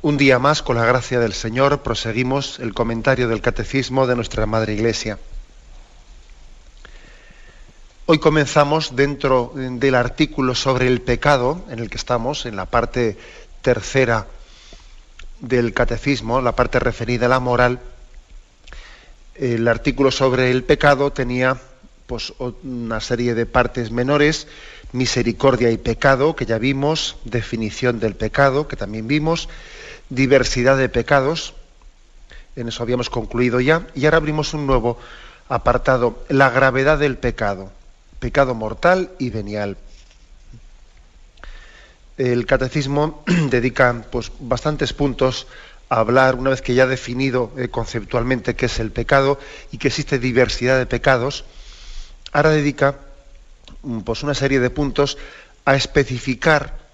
Un día más, con la gracia del Señor, proseguimos el comentario del Catecismo de nuestra Madre Iglesia. Hoy comenzamos dentro del artículo sobre el pecado, en el que estamos, en la parte tercera del Catecismo, la parte referida a la moral. El artículo sobre el pecado tenía pues, una serie de partes menores: misericordia y pecado, que ya vimos; definición del pecado, que también vimos; diversidad de pecados, en eso habíamos concluido ya, y ahora abrimos un nuevo apartado: la gravedad del pecado, pecado mortal y venial. El Catecismo dedica pues, bastantes puntos a hablar, una vez que ya ha definido conceptualmente qué es el pecado y que existe diversidad de pecados. Ahora dedica pues, una serie de puntos a especificar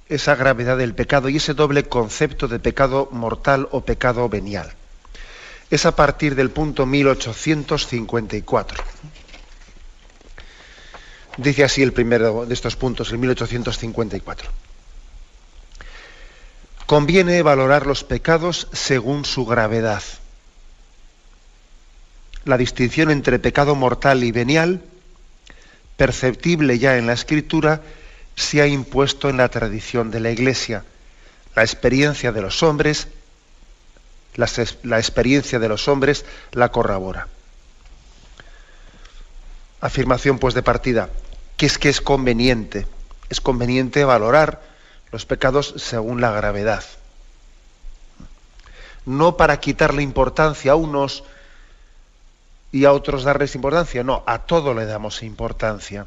esa gravedad del pecado y ese doble concepto de pecado mortal o pecado venial. Es a partir del punto 1854. Dice así el primero de estos puntos, el 1854. Conviene valorar los pecados según su gravedad. La distinción entre pecado mortal y venial, perceptible ya en la Escritura, se ha impuesto en la tradición de la Iglesia. La experiencia de los hombres la corrobora. Afirmación pues de partida, que es conveniente. Es conveniente valorar los pecados según la gravedad. No para quitarle importancia a unos y a otros darles importancia, no, a todo le damos importancia.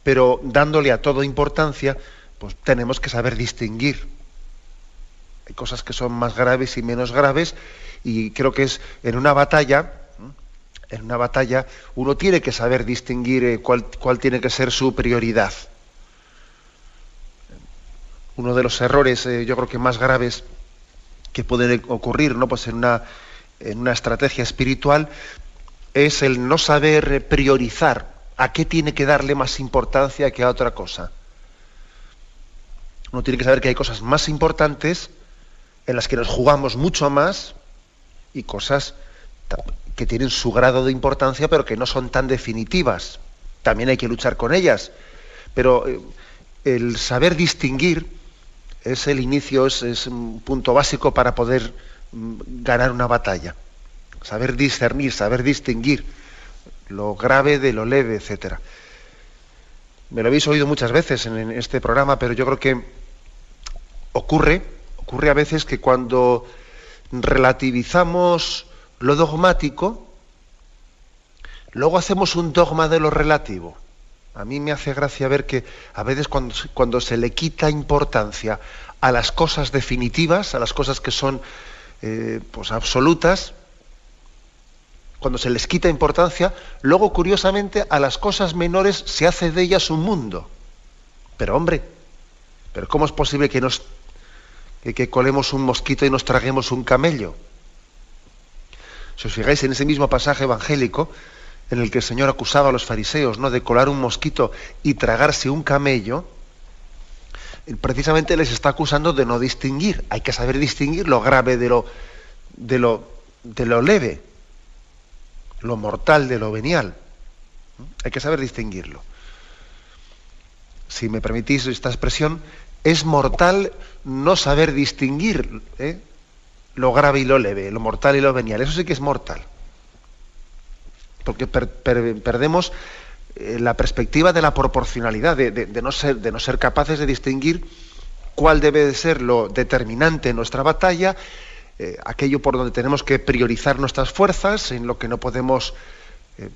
Pero dándole a todo importancia, pues tenemos que saber distinguir. Hay cosas que son más graves y menos graves, y creo que es en una batalla uno tiene que saber distinguir cuál tiene que ser su prioridad. Uno de los errores, yo creo que más graves que pueden ocurrir, ¿no? Pues en una estrategia espiritual, es el no saber priorizar a qué tiene que darle más importancia que a otra cosa. Uno tiene que saber que hay cosas más importantes en las que nos jugamos mucho más y cosas que tienen su grado de importancia pero que no son tan definitivas. También hay que luchar con ellas. Pero el saber distinguir es el inicio, es un punto básico para poder ganar una batalla. Saber discernir, saber distinguir lo grave de lo leve, etcétera. Me lo habéis oído muchas veces en este programa, pero yo creo que ocurre a veces que cuando relativizamos lo dogmático, luego hacemos un dogma de lo relativo. A mí me hace gracia ver que a veces cuando se le quita importancia a las cosas definitivas, a las cosas que son pues absolutas, cuando se les quita importancia, luego curiosamente a las cosas menores se hace de ellas un mundo. Pero hombre, ¿cómo es posible que colemos un mosquito y nos traguemos un camello? Si os fijáis en ese mismo pasaje evangélico en el que el Señor acusaba a los fariseos, ¿no?, de colar un mosquito y tragarse un camello, precisamente les está acusando de no distinguir. Hay que saber distinguir lo grave de lo leve, lo mortal de lo venial. Hay que saber distinguirlo. Si me permitís esta expresión, es mortal no saber distinguir lo grave y lo leve, lo mortal y lo venial. Eso sí que es mortal. Porque perdemos la perspectiva de la proporcionalidad, de no ser capaces de distinguir cuál debe de ser lo determinante en nuestra batalla, aquello por donde tenemos que priorizar nuestras fuerzas, en lo que no podemos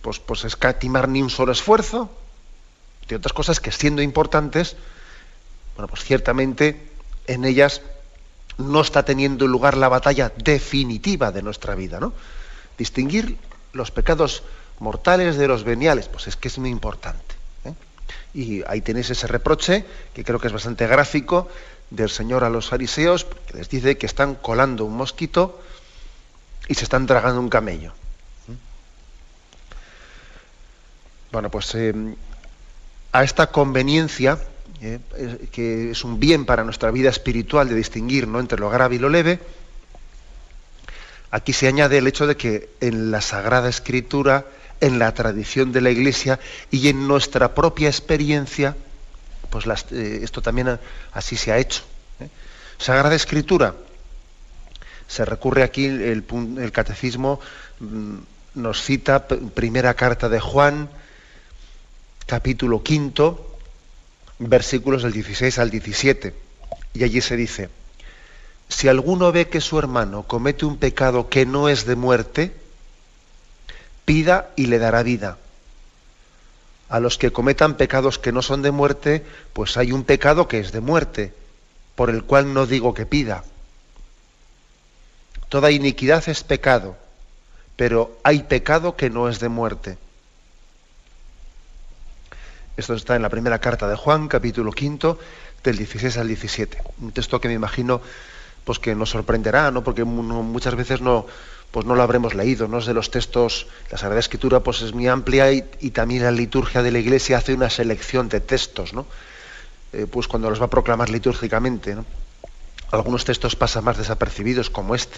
pues escatimar ni un solo esfuerzo, de otras cosas que, siendo importantes, bueno, pues ciertamente en ellas no está teniendo lugar la batalla definitiva de nuestra vida, ¿no? Distinguir los pecados mortales de los veniales, pues es que es muy importante. Y ahí tenéis ese reproche, que creo que es bastante gráfico, del Señor a los fariseos, que les dice que están colando un mosquito y se están tragando un camello. Bueno, pues a esta conveniencia que es un bien para nuestra vida espiritual de distinguir, ¿no?, entre lo grave y lo leve. Aquí se añade el hecho de que en la Sagrada Escritura, en la tradición de la Iglesia y en nuestra propia experiencia, pues esto también así se ha hecho. Sagrada Escritura, se recurre aquí, el Catecismo nos cita primera carta de Juan, capítulo 5, versículos del 16 al 17, y allí se dice: si alguno ve que su hermano comete un pecado que no es de muerte, pida y le dará vida. A los que cometan pecados que no son de muerte, pues hay un pecado que es de muerte, por el cual no digo que pida. Toda iniquidad es pecado, pero hay pecado que no es de muerte. Esto está en la primera carta de Juan, capítulo 5, del 16 al 17. Un texto que me imagino pues que nos sorprenderá, ¿no?, porque muchas veces no lo habremos leído, ¿no? Es de los textos, la Sagrada Escritura pues es muy amplia y también la liturgia de la Iglesia hace una selección de textos, ¿no? Pues cuando los va a proclamar litúrgicamente, ¿no? Algunos textos pasan más desapercibidos, como este.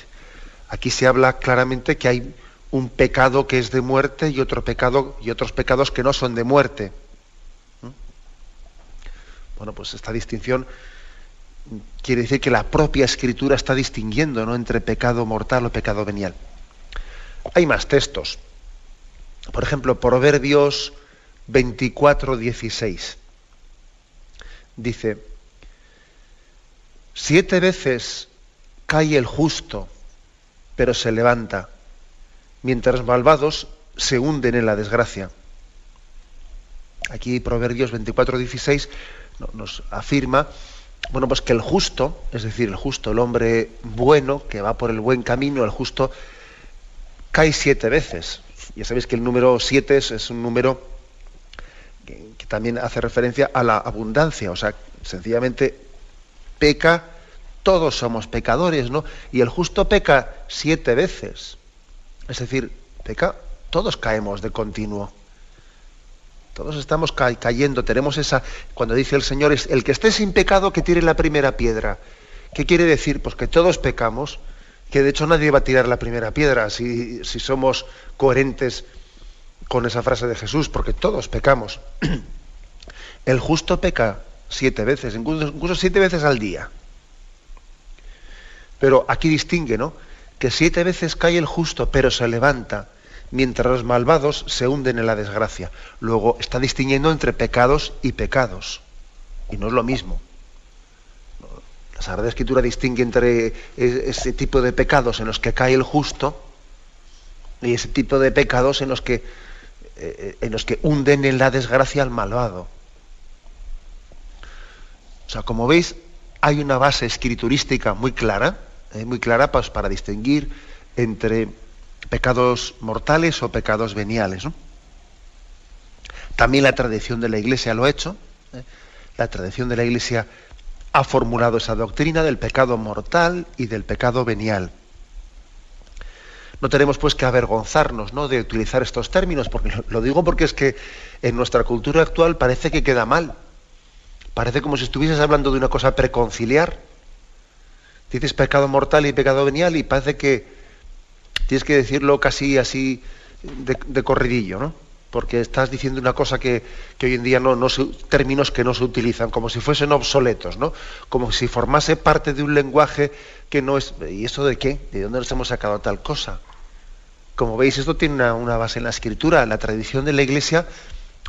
Aquí se habla claramente que hay un pecado que es de muerte y otro pecado y otros pecados que no son de muerte. Bueno, pues esta distinción quiere decir que la propia Escritura está distinguiendo, ¿no?, entre pecado mortal o pecado venial. Hay más textos. Por ejemplo, Proverbios 24:16. Dice: 7 veces cae el justo, pero se levanta, mientras los malvados se hunden en la desgracia. Aquí Proverbios 24:16 nos afirma, bueno, pues que el justo, es decir, el hombre bueno, que va por el buen camino, el justo, cae 7 veces. Ya sabéis que el número 7 es un número que también hace referencia a la abundancia, o sea, sencillamente peca, todos somos pecadores, ¿no? Y el justo peca 7 veces. Es decir, peca, todos caemos de continuo. Todos estamos cayendo, tenemos esa... Cuando dice el Señor, es el que esté sin pecado que tire la primera piedra. ¿Qué quiere decir? Pues que todos pecamos, que de hecho nadie va a tirar la primera piedra si somos coherentes con esa frase de Jesús, porque todos pecamos. El justo peca 7 veces, incluso 7 veces al día. Pero aquí distingue, ¿no?, que 7 veces cae el justo, pero se levanta, mientras los malvados se hunden en la desgracia. Luego está distinguiendo entre pecados y pecados, y no es lo mismo. La Sagrada Escritura distingue entre ese tipo de pecados en los que cae el justo y ese tipo de pecados en los que hunden en la desgracia al malvado. O sea, como veis, hay una base escriturística muy clara pues, para distinguir entre pecados mortales o pecados veniales, ¿no? También la tradición de la Iglesia lo ha hecho. La tradición de la Iglesia ha formulado esa doctrina del pecado mortal y del pecado venial. No tenemos pues que avergonzarnos, ¿no?, de utilizar estos términos, porque lo digo porque es que en nuestra cultura actual parece que queda mal. Parece como si estuvieses hablando de una cosa preconciliar. Dices pecado mortal y pecado venial y parece que tienes que decirlo casi así de corridillo, ¿no? Porque estás diciendo una cosa que hoy en día términos que no se utilizan, como si fuesen obsoletos, ¿no? Como si formase parte de un lenguaje que no es... ¿Y eso de qué? ¿De dónde nos hemos sacado tal cosa? Como veis, esto tiene una base en la Escritura. La tradición de la Iglesia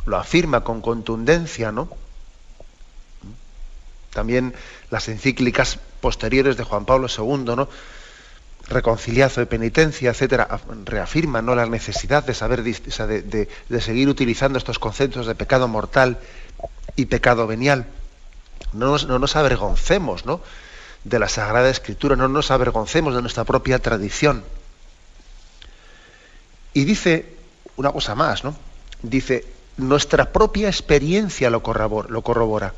lo afirma con contundencia, ¿no? También las encíclicas posteriores de Juan Pablo II, ¿no?, Reconciliazo de penitencia, etcétera, reafirman, ¿no?, la necesidad de saber, de seguir utilizando estos conceptos de pecado mortal y pecado venial. No nos avergoncemos, ¿no?, de la Sagrada Escritura, no nos avergoncemos de nuestra propia tradición. Y dice una cosa más, ¿no? Dice, nuestra propia experiencia lo corrobora.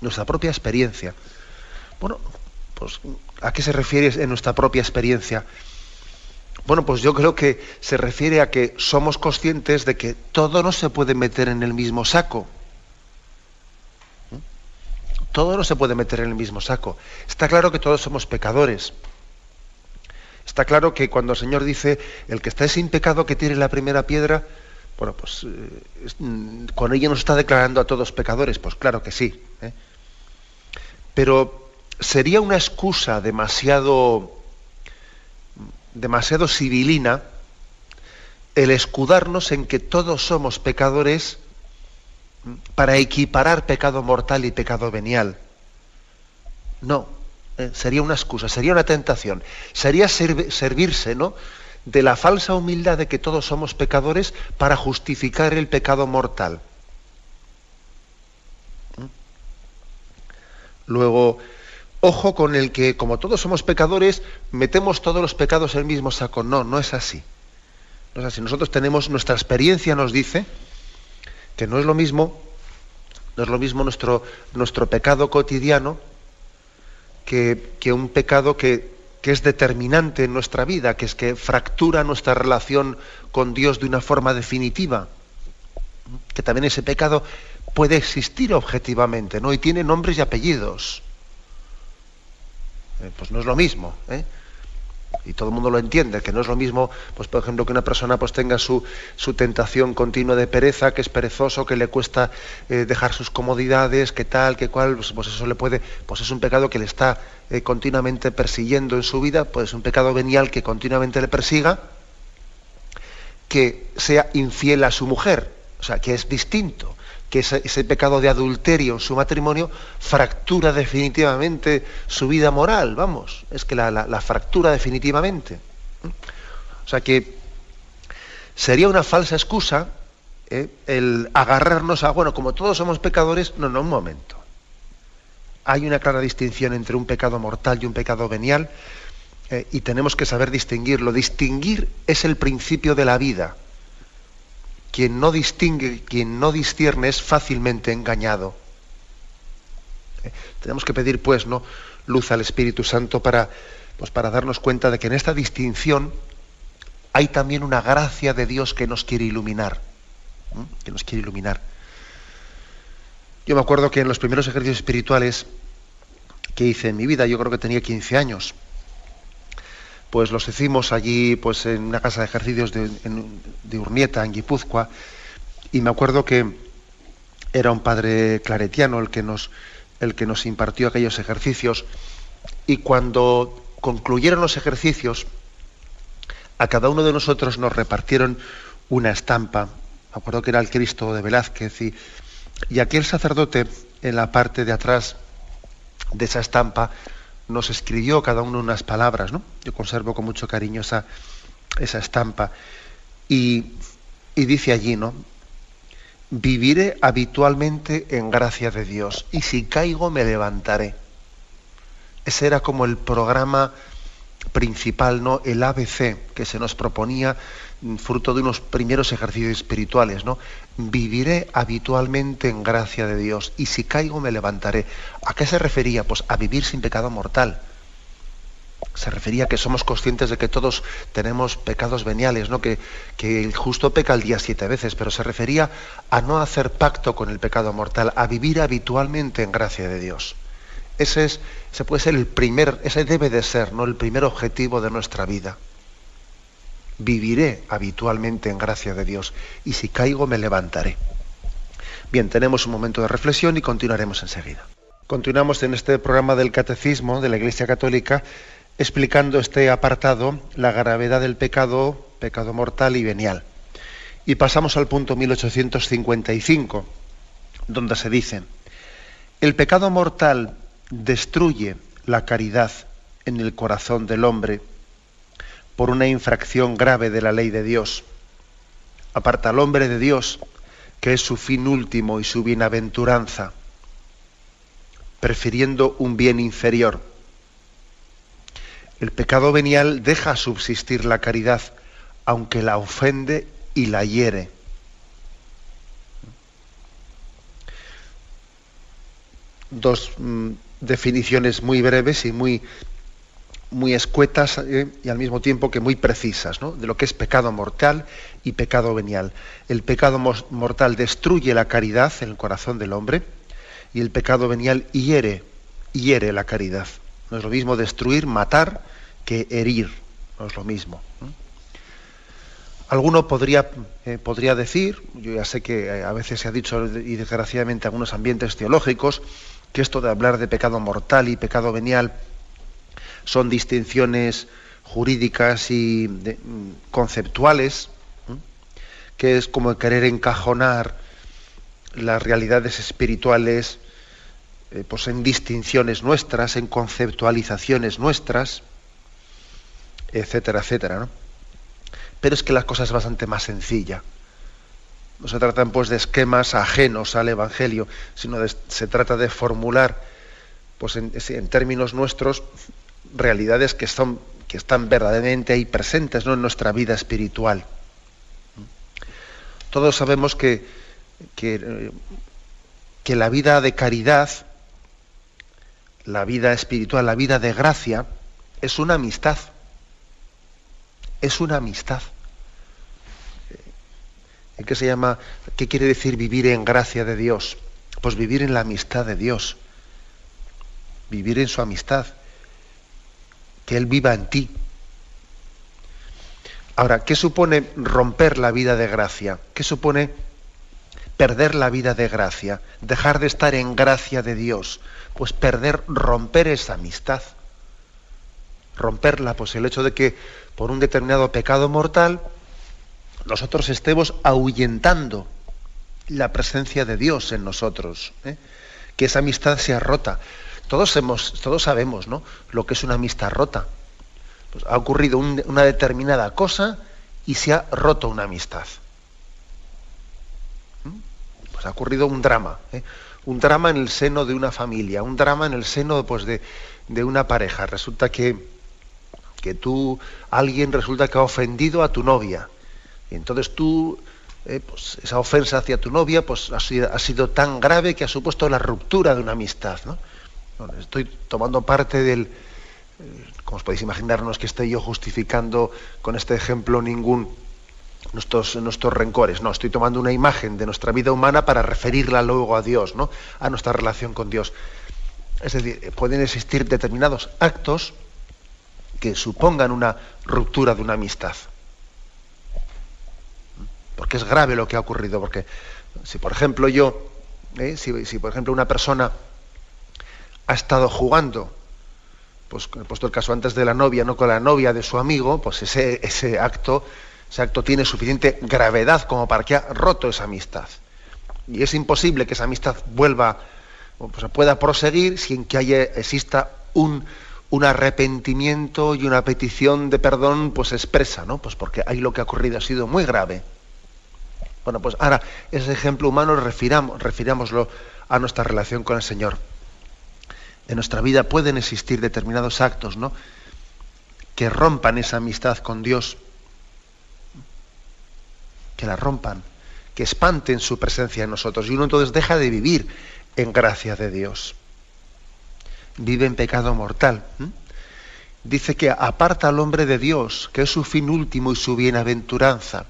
Nuestra propia experiencia. Bueno, pues, ¿a qué se refiere en nuestra propia experiencia? Bueno, pues yo creo que se refiere a que somos conscientes de que todo no se puede meter en el mismo saco. Todo no se puede meter en el mismo saco. Está claro que todos somos pecadores. Está claro que cuando el Señor dice, el que está sin pecado que tire la primera piedra, bueno, pues con ello nos está declarando a todos pecadores. Pues claro que sí. Pero sería una excusa demasiado sibilina el escudarnos en que todos somos pecadores para equiparar pecado mortal y pecado venial. No, sería una excusa, sería una tentación, sería servirse, ¿no?, de la falsa humildad de que todos somos pecadores para justificar el pecado mortal. Luego, ojo con el que, como todos somos pecadores, metemos todos los pecados en el mismo saco. No, no es así. No es así. Nosotros tenemos, nuestra experiencia nos dice que no es lo mismo nuestro pecado cotidiano que un pecado que es determinante en nuestra vida, que es que fractura nuestra relación con Dios de una forma definitiva. Que también ese pecado puede existir objetivamente, ¿no? Y tiene nombres y apellidos. Pues no es lo mismo, y todo el mundo lo entiende, que no es lo mismo, pues por ejemplo, que una persona pues tenga su tentación continua de pereza, que es perezoso, que le cuesta dejar sus comodidades, que tal, que cual, pues eso le puede, pues es un pecado que le está continuamente persiguiendo en su vida, pues un pecado venial que continuamente le persiga, que sea infiel a su mujer, o sea, que es distinto, que ese pecado de adulterio en su matrimonio fractura definitivamente su vida moral, vamos, es que la fractura definitivamente. O sea que sería una falsa excusa el agarrarnos a, bueno, como todos somos pecadores, no, un momento. Hay una clara distinción entre un pecado mortal y un pecado venial, y tenemos que saber distinguirlo. Distinguir es el principio de la vida. Quien no distingue, quien no discierne es fácilmente engañado. Tenemos que pedir, pues, ¿no?, luz al Espíritu Santo para darnos cuenta de que en esta distinción hay también una gracia de Dios que nos quiere iluminar. Que nos quiere iluminar. Yo me acuerdo que en los primeros ejercicios espirituales que hice en mi vida, yo creo que tenía 15 años, pues los hicimos allí, pues en una casa de ejercicios de Urnieta, en Guipúzcoa, y me acuerdo que era un padre claretiano el que nos impartió aquellos ejercicios, y cuando concluyeron los ejercicios, a cada uno de nosotros nos repartieron una estampa. Me acuerdo que era el Cristo de Velázquez, y aquel sacerdote, en la parte de atrás de esa estampa, nos escribió cada uno unas palabras, ¿no? Yo conservo con mucho cariño esa estampa. Y dice allí, ¿no?: viviré habitualmente en gracia de Dios, y si caigo me levantaré. Ese era como el programa principal, ¿no?, el ABC que se nos proponía, fruto de unos primeros ejercicios espirituales, ¿no? Viviré habitualmente en gracia de Dios, y si caigo me levantaré. ¿A qué se refería? Pues a vivir sin pecado mortal. Se refería a que somos conscientes de que todos tenemos pecados veniales, ¿no?, que el justo peca al día 7 veces, pero se refería a no hacer pacto con el pecado mortal, a vivir habitualmente en gracia de Dios. Ese puede ser ese debe de ser, ¿no?, el primer objetivo de nuestra vida. Viviré habitualmente en gracia de Dios, y si caigo me levantaré. Bien, tenemos un momento de reflexión y continuaremos enseguida. Continuamos en este programa del Catecismo de la Iglesia Católica, explicando este apartado, la gravedad del pecado mortal y venial. Y pasamos al punto 1855, donde se dice: el pecado mortal destruye la caridad en el corazón del hombre por una infracción grave de la ley de Dios. Aparta al hombre de Dios, que es su fin último y su bienaventuranza, prefiriendo un bien inferior. El pecado venial deja subsistir la caridad, aunque la ofende y la hiere. Dos definiciones muy breves y muy escuetas, y al mismo tiempo que muy precisas, ¿no?, de lo que es pecado mortal y pecado venial. El pecado mortal destruye la caridad en el corazón del hombre, y el pecado venial hiere la caridad. No es lo mismo destruir, matar, que herir. No es lo mismo. Alguno podría decir, yo ya sé que a veces se ha dicho, y desgraciadamente en algunos ambientes teológicos, que esto de hablar de pecado mortal y pecado venial son distinciones jurídicas y conceptuales, que es como querer encajonar las realidades espirituales pues en distinciones nuestras, en conceptualizaciones nuestras, etcétera, etcétera, ¿no? Pero es que la cosa es bastante más sencilla. No se tratan pues de esquemas ajenos al Evangelio, sino se trata de formular pues en términos nuestros realidades que están verdaderamente ahí presentes, ¿no?, en nuestra vida espiritual. Todos sabemos que la vida de caridad, la vida espiritual, la vida de gracia, es una amistad. Es una amistad. ¿Qué quiere decir vivir en gracia de Dios? Pues vivir en la amistad de Dios. Vivir en su amistad. Que Él viva en ti. Ahora, ¿qué supone romper la vida de gracia? ¿Qué supone perder la vida de gracia? Dejar de estar en gracia de Dios. Pues romper esa amistad. Romperla, pues el hecho de que por un determinado pecado mortal nosotros estemos ahuyentando la presencia de Dios en nosotros, que esa amistad sea rota. Todos sabemos, ¿no?, lo que es una amistad rota. Pues ha ocurrido una determinada cosa y se ha roto una amistad. Pues ha ocurrido un drama en el seno de una familia, un drama en el seno pues de una pareja. Resulta que alguien resulta que ha ofendido a tu novia. Y entonces pues esa ofensa hacia tu novia pues ha sido tan grave que ha supuesto la ruptura de una amistad, ¿no? Bueno, estoy tomando parte como os podéis imaginar, no es que esté yo justificando con este ejemplo nuestros rencores, no, estoy tomando una imagen de nuestra vida humana para referirla luego a Dios, ¿no?, a nuestra relación con Dios. Es decir, pueden existir determinados actos que supongan una ruptura de una amistad. Porque es grave lo que ha ocurrido, porque si por ejemplo si por ejemplo una persona ha estado jugando, pues he puesto el caso antes de la novia, no con la novia de su amigo, pues ese acto tiene suficiente gravedad como para que ha roto esa amistad. Y es imposible que esa amistad pueda proseguir sin que exista un arrepentimiento y una petición de perdón pues expresa, ¿no? Pues porque ahí lo que ha ocurrido ha sido muy grave. Bueno, pues ahora ese ejemplo humano refirámoslo a nuestra relación con el Señor. En nuestra vida pueden existir determinados actos, ¿no?, que rompan esa amistad con Dios, que la rompan, que espanten su presencia en nosotros, y uno entonces deja de vivir en gracia de Dios. Vive en pecado mortal. Dice que aparta al hombre de Dios, que es su fin último y su bienaventuranza.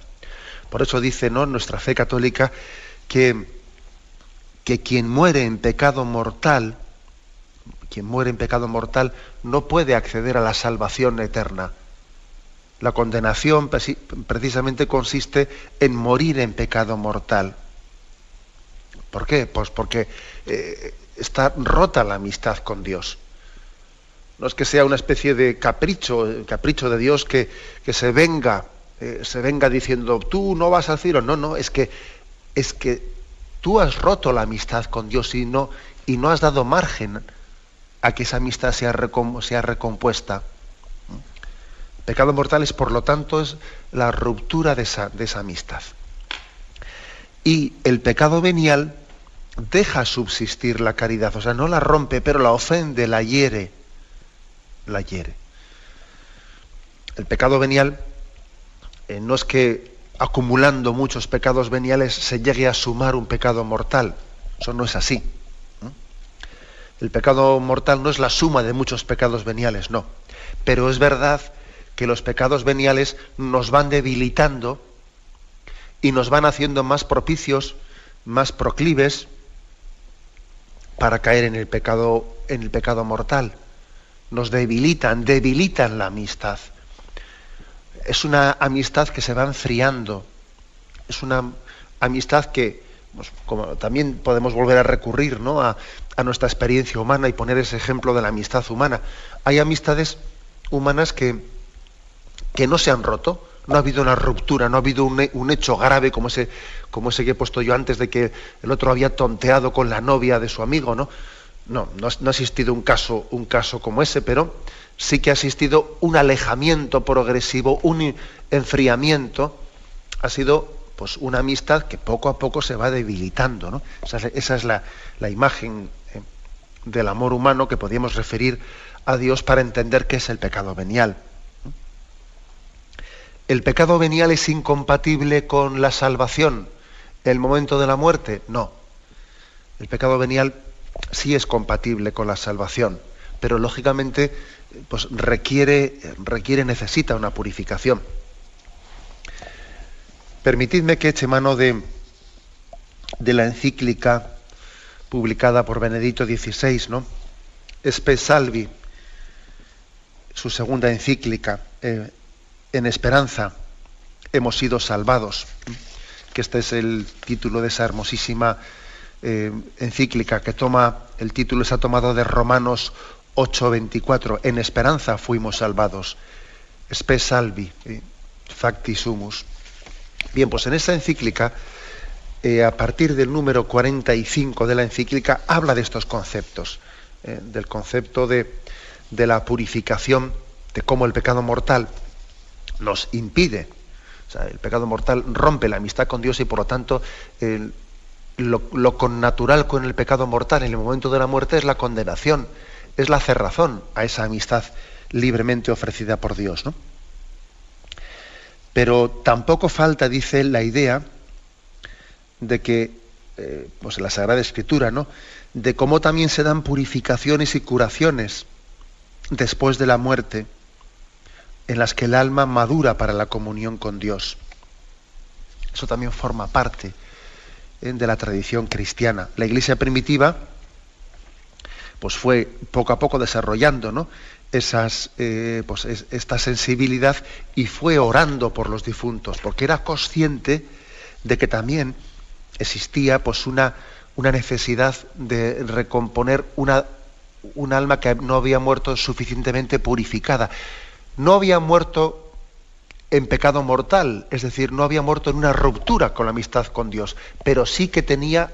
Por eso dice, ¿no?, nuestra fe católica que quien muere en pecado mortal no puede acceder a la salvación eterna. La condenación precisamente consiste en morir en pecado mortal. ¿Por qué? Pues porque está rota la amistad con Dios. No es que sea una especie de capricho de Dios que se venga diciendo, tú no vas al cielo. No, es que tú has roto la amistad con Dios y no has dado margen a que esa amistad sea recompuesta. Pecado mortal es, por lo tanto, es la ruptura de esa amistad. Y el pecado venial deja subsistir la caridad, o sea, no la rompe, pero la ofende, la hiere. El pecado venial no es que acumulando muchos pecados veniales se llegue a sumar un pecado mortal. Eso no es así. El pecado mortal no es la suma de muchos pecados veniales, no. Pero es verdad que los pecados veniales nos van debilitando y nos van haciendo más propicios, más proclives para caer en el pecado mortal. Nos debilitan la amistad. Es una amistad que se va enfriando. Es una amistad que, pues, como también podemos volver a recurrir, ¿no?, a nuestra experiencia humana y poner ese ejemplo de la amistad humana. Hay amistades humanas que no se han roto. No ha habido una ruptura, no ha habido un hecho grave como ese que he puesto yo antes, de que el otro había tonteado con la novia de su amigo, ¿no? No ha existido un caso como ese, pero sí que ha existido un alejamiento progresivo, un enfriamiento. Ha sido, pues, una amistad que poco a poco se va debilitando, ¿no? Esa es la imagen del amor humano que podríamos referir a Dios para entender qué es el pecado venial. ¿El pecado venial es incompatible con la salvación en el momento de la muerte? No. El pecado venial sí es compatible con la salvación, pero lógicamente, pues, necesita una purificación. Permitidme que eche mano de la encíclica publicada por Benedicto XVI, ¿no? Spe Salvi, su segunda encíclica, En esperanza hemos sido salvados, que este es el título de esa hermosísima encíclica, que el título está tomado de Romanos 8:24. En esperanza fuimos salvados. Spe Salvi, facti sumus. Bien, pues en esa encíclica, a partir del número 45 de la encíclica, habla de estos conceptos, del concepto de la purificación, de cómo el pecado mortal nos impide, o sea, el pecado mortal rompe la amistad con Dios, y por lo tanto lo connatural con el pecado mortal en el momento de la muerte es la condenación, es la cerrazón a esa amistad libremente ofrecida por Dios, ¿no? Pero tampoco falta, dice él, la idea de que, pues en la Sagrada Escritura, ¿no?, de cómo también se dan purificaciones y curaciones después de la muerte, en las que el alma madura para la comunión con Dios. Eso también forma parte de la tradición cristiana. La Iglesia primitiva, pues, fue poco a poco desarrollando, ¿no?, esta sensibilidad, y fue orando por los difuntos, porque era consciente de que también existía, pues, una necesidad de recomponer un alma que no había muerto suficientemente purificada. No había muerto en pecado mortal, es decir, no había muerto en una ruptura con la amistad con Dios, pero sí que tenía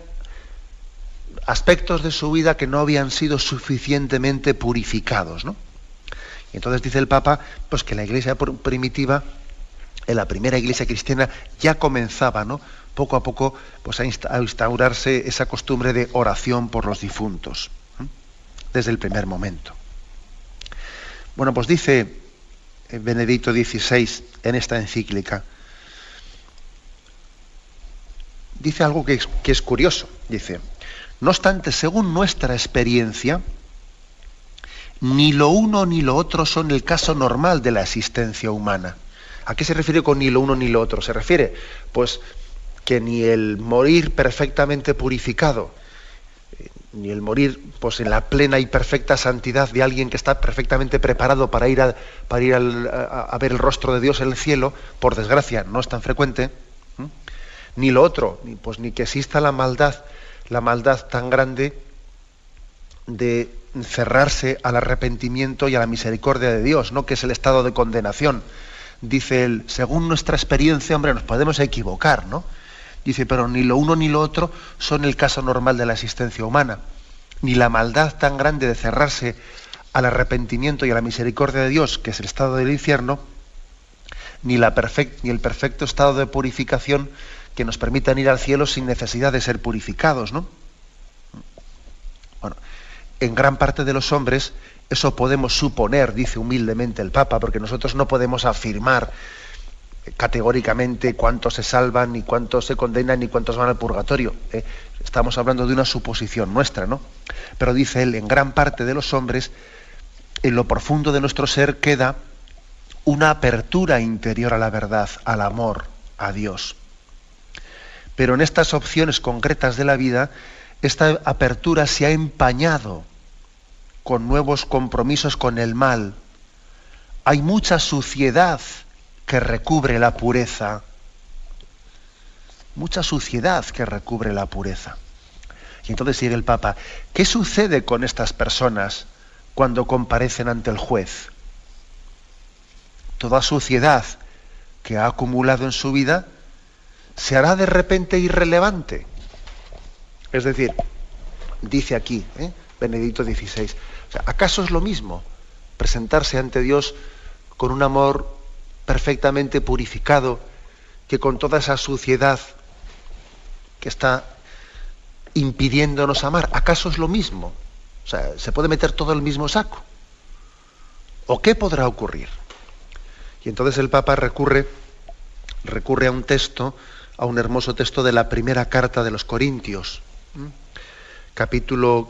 aspectos de su vida que no habían sido suficientemente purificados, ¿no? Y entonces dice el Papa, pues, que la Iglesia primitiva, en la primera Iglesia cristiana, ya comenzaba, ¿no?, poco a poco, pues, a instaurarse esa costumbre de oración por los difuntos, ¿eh?, desde el primer momento. Bueno, pues dice Benedicto XVI en esta encíclica, dice algo que es curioso. Dice: no obstante, según nuestra experiencia, ni lo uno ni lo otro son el caso normal de la existencia humana. ¿A qué se refiere con ni lo uno ni lo otro? Se refiere, pues, que ni el morir perfectamente purificado, ni el morir, pues, en la plena y perfecta santidad de alguien que está perfectamente preparado para ir a ver el rostro de Dios en el cielo, por desgracia no es tan frecuente, ni lo otro, ni que exista la maldad tan grande de cerrarse al arrepentimiento y a la misericordia de Dios, ¿no?, que es el estado de condenación. Dice él, según nuestra experiencia, hombre, nos podemos equivocar, ¿no? Dice, pero ni lo uno ni lo otro son el caso normal de la existencia humana. Ni la maldad tan grande de cerrarse al arrepentimiento y a la misericordia de Dios, que es el estado del infierno, ni el perfecto estado de purificación que nos permitan ir al cielo sin necesidad de ser purificados, ¿no? Bueno, en gran parte de los hombres eso podemos suponer, dice humildemente el Papa, porque nosotros no podemos afirmar categóricamente cuántos se salvan, ni cuántos se condenan, ni cuántos van al purgatorio. Estamos hablando de una suposición nuestra, ¿no? Pero dice él, en gran parte de los hombres, en lo profundo de nuestro ser queda una apertura interior a la verdad, al amor, a Dios. Pero en estas opciones concretas de la vida, esta apertura se ha empañado con nuevos compromisos con el mal. Hay mucha suciedad que recubre la pureza. Mucha suciedad que recubre la pureza. Y entonces sigue el Papa. ¿Qué sucede con estas personas cuando comparecen ante el juez? Toda suciedad que ha acumulado en su vida se hará de repente irrelevante. Es decir, dice aquí, Benedicto XVI, o sea, ¿acaso es lo mismo presentarse ante Dios con un amor perfectamente purificado que con toda esa suciedad que está impidiéndonos amar? ¿Acaso es lo mismo? O sea, ¿se puede meter todo en el mismo saco? ¿O qué podrá ocurrir? Y entonces el Papa recurre a un texto, a un hermoso texto de la primera carta de los Corintios, capítulo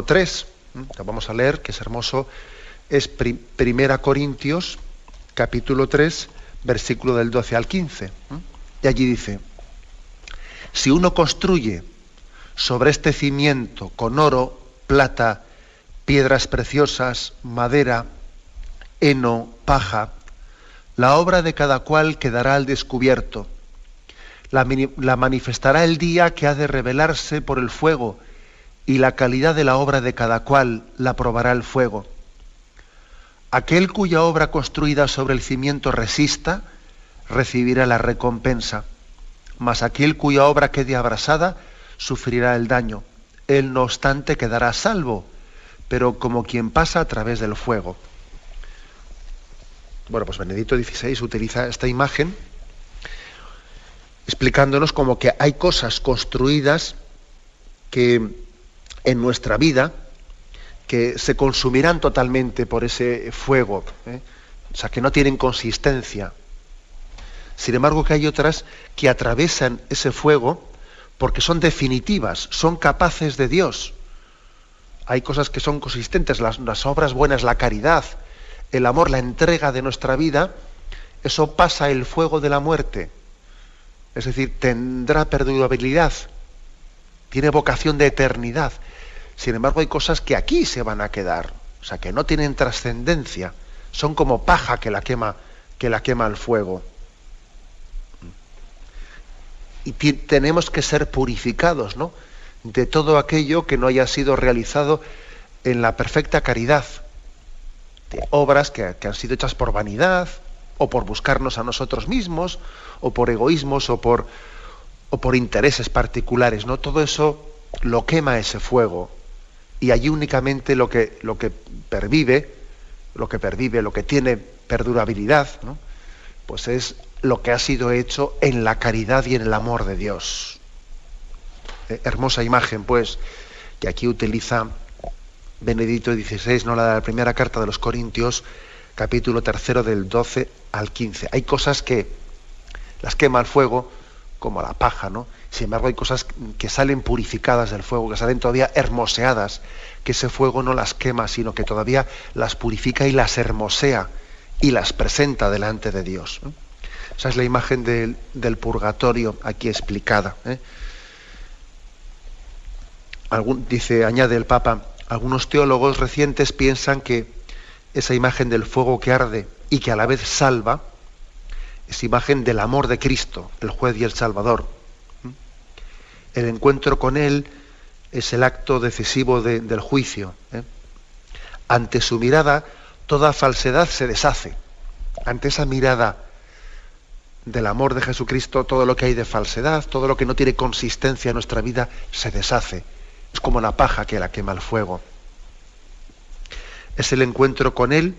3, lo vamos a leer, que es hermoso, es Primera Corintios, capítulo 3, versículo del 12 al 15. Y allí dice: si uno construye sobre este cimiento con oro, plata, piedras preciosas, madera, heno, paja, la obra de cada cual quedará al descubierto. La manifestará el día que ha de revelarse por el fuego, y la calidad de la obra de cada cual la probará el fuego. Aquel cuya obra construida sobre el cimiento resista, recibirá la recompensa, mas aquel cuya obra quede abrasada, sufrirá el daño. Él, no obstante, quedará salvo, pero como quien pasa a través del fuego. Bueno, pues Benedicto XVI utiliza esta imagen explicándonos como que hay cosas construidas que en nuestra vida que se consumirán totalmente por ese fuego, o sea, que no tienen consistencia. Sin embargo, que hay otras que atravesan ese fuego porque son definitivas, son capaces de Dios. Hay cosas que son consistentes, las obras buenas, la caridad, el amor, la entrega de nuestra vida, eso pasa el fuego de la muerte. Es decir, tendrá perdurabilidad, tiene vocación de eternidad. Sin embargo, hay cosas que aquí se van a quedar, o sea, que no tienen trascendencia, son como paja que la quema el fuego. Y tenemos que ser purificados, ¿no?, de todo aquello que no haya sido realizado en la perfecta caridad, de obras que han sido hechas por vanidad, o por buscarnos a nosotros mismos, o por egoísmos, o por intereses particulares, ¿no? Todo eso lo quema ese fuego, y allí únicamente lo que pervive, lo que tiene perdurabilidad, ¿no?, pues es lo que ha sido hecho en la caridad y en el amor de Dios. Hermosa imagen, pues, que aquí utiliza Benedicto XVI, no, la de la primera carta de los Corintios, capítulo 3, del 12 al 15. Hay cosas que las quema el fuego, como la paja, ¿no? Sin embargo, hay cosas que salen purificadas del fuego, que salen todavía hermoseadas, que ese fuego no las quema, sino que todavía las purifica y las hermosea y las presenta delante de Dios. Esa es la imagen del purgatorio aquí explicada. Añade el Papa, algunos teólogos recientes piensan que esa imagen del fuego que arde y que a la vez salva es imagen del amor de Cristo, el juez y el Salvador. El encuentro con Él es el acto decisivo del juicio. Ante su mirada, toda falsedad se deshace. Ante esa mirada del amor de Jesucristo, todo lo que hay de falsedad, todo lo que no tiene consistencia en nuestra vida, se deshace. Es como la paja que la quema el fuego. Es el encuentro con Él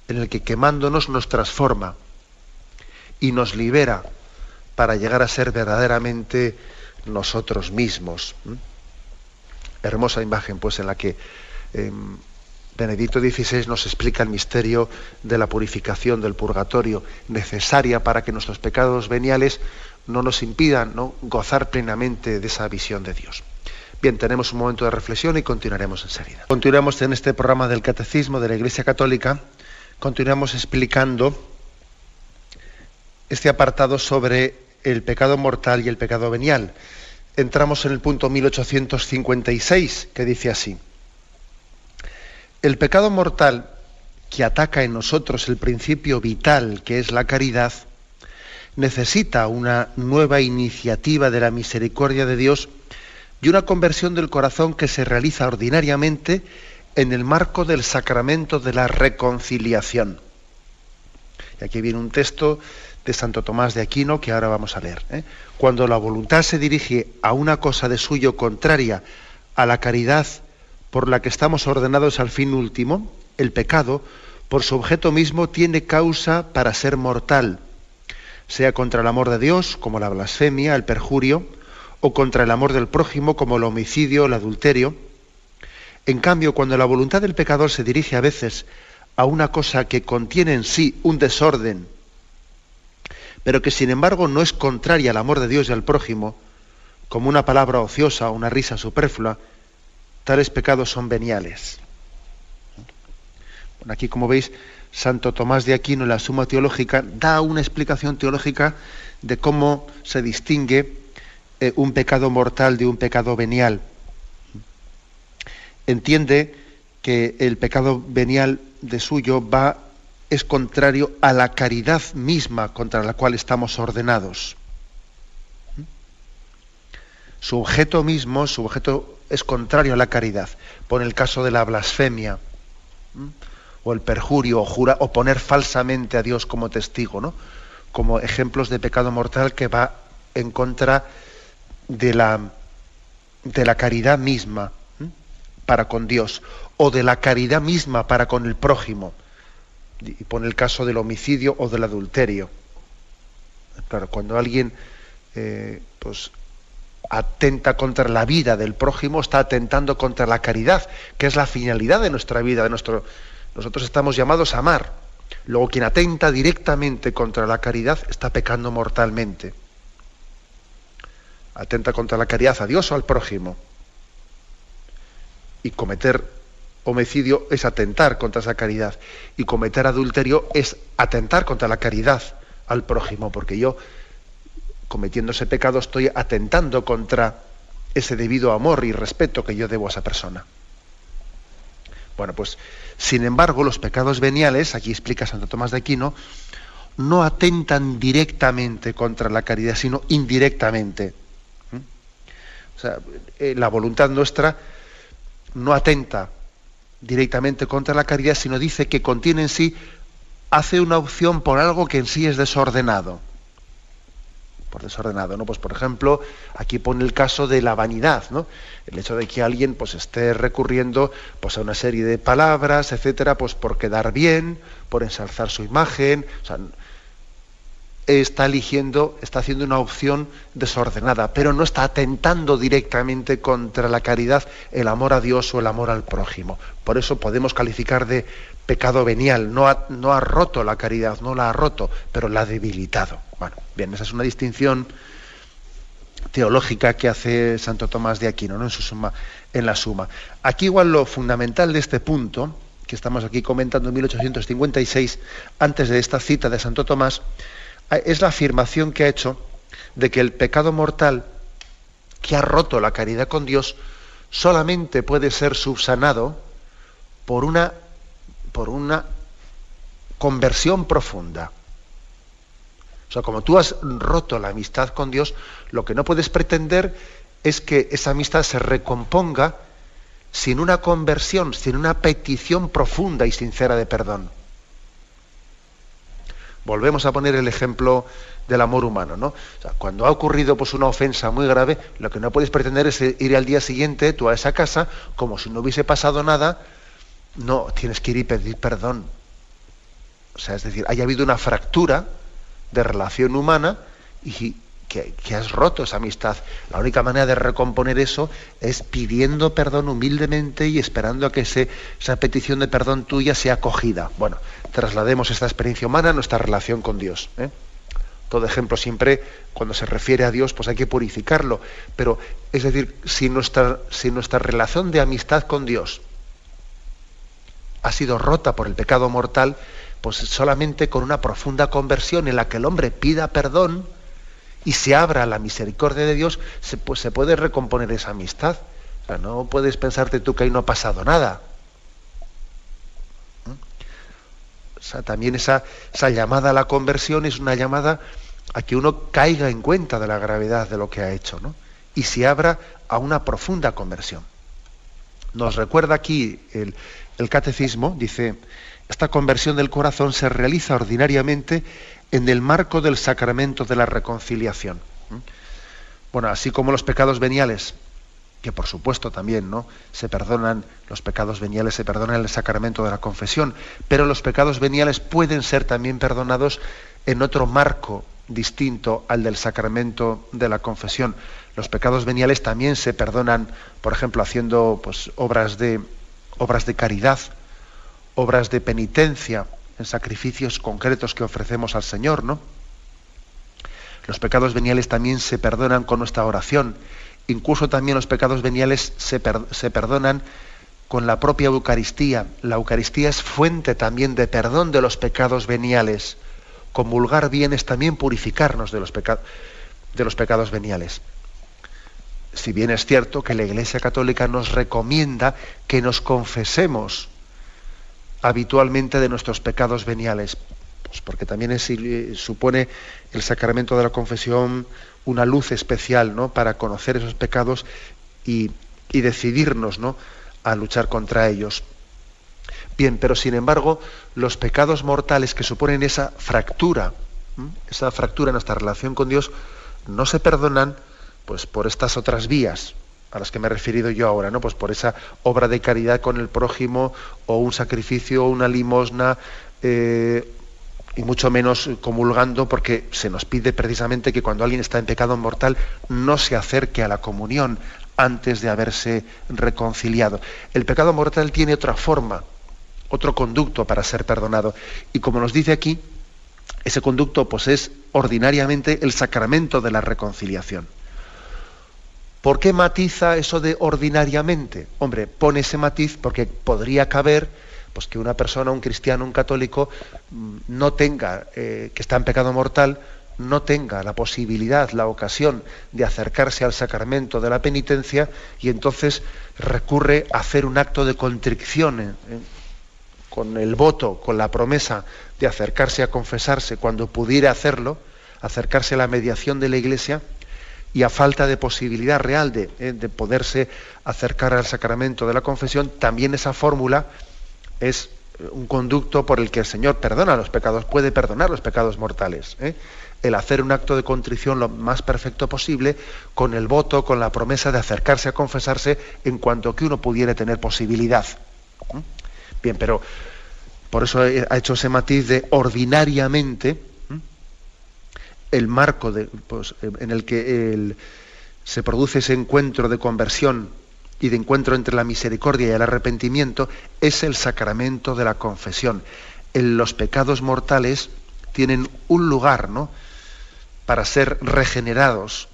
en el que, quemándonos, nos transforma y nos libera para llegar a ser verdaderamente nosotros mismos. Hermosa imagen, pues, en la que Benedicto XVI nos explica el misterio de la purificación del purgatorio, necesaria para que nuestros pecados veniales no nos impidan, ¿no?, gozar plenamente de esa visión de Dios. Bien, tenemos un momento de reflexión y continuaremos enseguida. Continuamos en este programa del Catecismo de la Iglesia Católica, continuamos explicando este apartado sobre el pecado mortal y el pecado venial. entramos en el punto 1856, que dice así: el pecado mortal que ataca en nosotros el principio vital, que es la caridad, necesita una nueva iniciativa de la misericordia de Dios y una conversión del corazón que se realiza ordinariamente en el marco del sacramento de la reconciliación. Y aquí viene un texto de Santo Tomás de Aquino que ahora vamos a leer. Cuando la voluntad se dirige a una cosa de suyo contraria a la caridad por la que estamos ordenados al fin último, el pecado, por su objeto mismo, tiene causa para ser mortal, sea contra el amor de Dios, como la blasfemia, el perjurio, o contra el amor del prójimo, como el homicidio, el adulterio. En cambio, cuando la voluntad del pecador se dirige a veces a una cosa que contiene en sí un desorden, pero que sin embargo no es contraria al amor de Dios y al prójimo, como una palabra ociosa o una risa superflua, tales pecados son veniales. Bueno, aquí, como veis, Santo Tomás de Aquino en la Suma Teológica da una explicación teológica de cómo se distingue un pecado mortal de un pecado venial. Entiende que el pecado venial de suyo es contrario a la caridad misma contra la cual estamos ordenados. Su objeto es contrario a la caridad. Pone el caso de la blasfemia, o el perjurio, o poner falsamente a Dios como testigo, ¿no? Como ejemplos de pecado mortal que va en contra de la caridad misma para con Dios, o de la caridad misma para con el prójimo. Y pone el caso del homicidio o del adulterio. Claro, cuando alguien pues atenta contra la vida del prójimo, está atentando contra la caridad, que es la finalidad de nuestra vida, nosotros estamos llamados a amar. Luego, quien atenta directamente contra la caridad está pecando mortalmente. Atenta contra la caridad a Dios o al prójimo. Y cometer homicidio es atentar contra esa caridad. Y cometer adulterio es atentar contra la caridad al prójimo, porque yo, cometiendo ese pecado, estoy atentando contra ese debido amor y respeto que yo debo a esa persona. Bueno, pues, sin embargo, los pecados veniales, aquí explica Santo Tomás de Aquino, no atentan directamente contra la caridad, sino indirectamente. O sea, la voluntad nuestra no atenta directamente contra la caridad, sino dice que contiene en sí, hace una opción por algo que en sí es desordenado. Por desordenado, ¿no? Pues, por ejemplo, aquí pone el caso de la vanidad, ¿no? El hecho de que alguien pues esté recurriendo pues a una serie de palabras, etcétera, pues por quedar bien, por ensalzar su imagen, o sea, está haciendo una opción desordenada, pero no está atentando directamente contra la caridad, el amor a Dios o el amor al prójimo. Por eso podemos calificar de pecado venial. No ha roto la caridad, no la ha roto, pero la ha debilitado. Bueno, bien, esa es una distinción teológica que hace Santo Tomás de Aquino, ¿no? En la Suma. Aquí igual lo fundamental de este punto, que estamos aquí comentando en 1856, antes de esta cita de Santo Tomás, es la afirmación que ha hecho de que el pecado mortal que ha roto la caridad con Dios solamente puede ser subsanado por una conversión profunda. O sea, como tú has roto la amistad con Dios, lo que no puedes pretender es que esa amistad se recomponga sin una conversión, sin una petición profunda y sincera de perdón. Volvemos a poner el ejemplo del amor humano, ¿no? O sea, cuando ha ocurrido pues una ofensa muy grave, lo que no puedes pretender es ir al día siguiente tú a esa casa como si no hubiese pasado nada. No, tienes que ir y pedir perdón. O sea, es decir, haya habido una fractura de relación humana y que has roto esa amistad. La única manera de recomponer eso es pidiendo perdón humildemente y esperando a que esa petición de perdón tuya sea acogida. Bueno, traslademos esta experiencia humana a nuestra relación con Dios. Todo ejemplo siempre, cuando se refiere a Dios, pues hay que purificarlo. Pero, es decir, si nuestra relación de amistad con Dios ha sido rota por el pecado mortal, pues solamente con una profunda conversión en la que el hombre pida perdón y se abra la misericordia de Dios, pues se puede recomponer esa amistad. O sea, no puedes pensarte tú que ahí no ha pasado nada. O sea, también esa llamada a la conversión es una llamada a que uno caiga en cuenta de la gravedad de lo que ha hecho, ¿no? Y se abra a una profunda conversión. Nos recuerda aquí el catecismo, dice: esta conversión del corazón se realiza ordinariamente en el marco del sacramento de la reconciliación. Bueno, así como los pecados veniales, que por supuesto también, ¿no?, se perdonan, los pecados veniales se perdonan en el sacramento de la confesión, pero los pecados veniales pueden ser también perdonados en otro marco distinto al del sacramento de la confesión. Los pecados veniales también se perdonan, por ejemplo, haciendo pues obras de caridad, obras de penitencia, en sacrificios concretos que ofrecemos al Señor, ¿no? Los pecados veniales también se perdonan con nuestra oración. Incluso también los pecados veniales se perdonan con la propia Eucaristía. La Eucaristía es fuente también de perdón de los pecados veniales. Comulgar bien es también purificarnos de los pecados veniales. Si bien es cierto que la Iglesia Católica nos recomienda que nos confesemos habitualmente de nuestros pecados veniales, pues porque también supone el sacramento de la confesión una luz especial, ¿no?, para conocer esos pecados y decidirnos, ¿no?, a luchar contra ellos. Bien, pero sin embargo, los pecados mortales que suponen esa fractura en nuestra relación con Dios, no se perdonan pues por estas otras vías a las que me he referido yo ahora, ¿no? Pues por esa obra de caridad con el prójimo, o un sacrificio, o una limosna, y mucho menos comulgando, porque se nos pide precisamente que cuando alguien está en pecado mortal no se acerque a la comunión antes de haberse reconciliado. El pecado mortal tiene otra forma, otro conducto para ser perdonado, y como nos dice aquí, ese conducto pues es ordinariamente el sacramento de la reconciliación. ¿Por qué matiza eso de ordinariamente? Hombre, pone ese matiz porque podría caber pues que una persona, un cristiano, un católico, no tenga, que está en pecado mortal, no tenga la posibilidad, la ocasión de acercarse al sacramento de la penitencia, y entonces recurre a hacer un acto de contrición, con el voto, con la promesa de acercarse a confesarse cuando pudiera hacerlo, acercarse a la mediación de la Iglesia, y a falta de posibilidad real de poderse acercar al sacramento de la confesión, también esa fórmula es un conducto por el que el Señor perdona los pecados, puede perdonar los pecados mortales. El hacer un acto de contrición lo más perfecto posible, con el voto, con la promesa de acercarse a confesarse en cuanto que uno pudiera tener posibilidad. Bien, pero por eso ha hecho ese matiz de ordinariamente, el marco en el que se produce ese encuentro de conversión y de encuentro entre la misericordia y el arrepentimiento, es el sacramento de la confesión. Los pecados mortales tienen un lugar, ¿no?, para ser regenerados,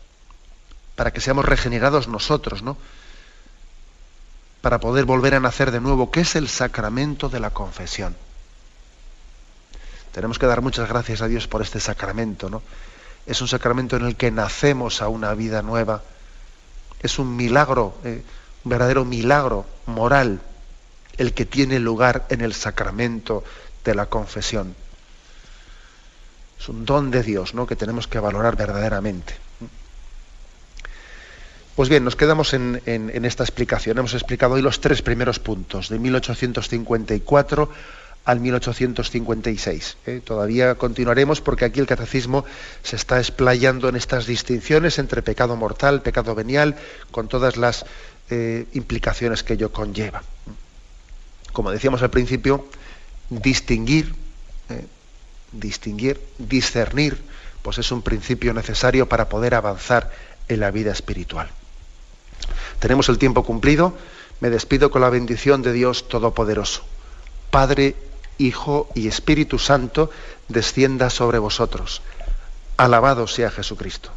para que seamos regenerados nosotros, ¿no?, para poder volver a nacer de nuevo, que es el sacramento de la confesión. Tenemos que dar muchas gracias a Dios por este sacramento, ¿no? Es un sacramento en el que nacemos a una vida nueva. Es un milagro, un verdadero milagro moral, el que tiene lugar en el sacramento de la confesión. Es un don de Dios, ¿no?, que tenemos que valorar verdaderamente. Pues bien, nos quedamos en esta explicación. Hemos explicado hoy los 3 primeros puntos, de 1854 al 1856. Todavía continuaremos porque aquí el catecismo se está explayando en estas distinciones entre pecado mortal, pecado venial, con todas las implicaciones que ello conlleva. Como decíamos al principio, distinguir, discernir, pues es un principio necesario para poder avanzar en la vida espiritual. Tenemos el tiempo cumplido. Me despido con la bendición de Dios Todopoderoso. Padre, Hijo y Espíritu Santo, descienda sobre vosotros. Alabado sea Jesucristo.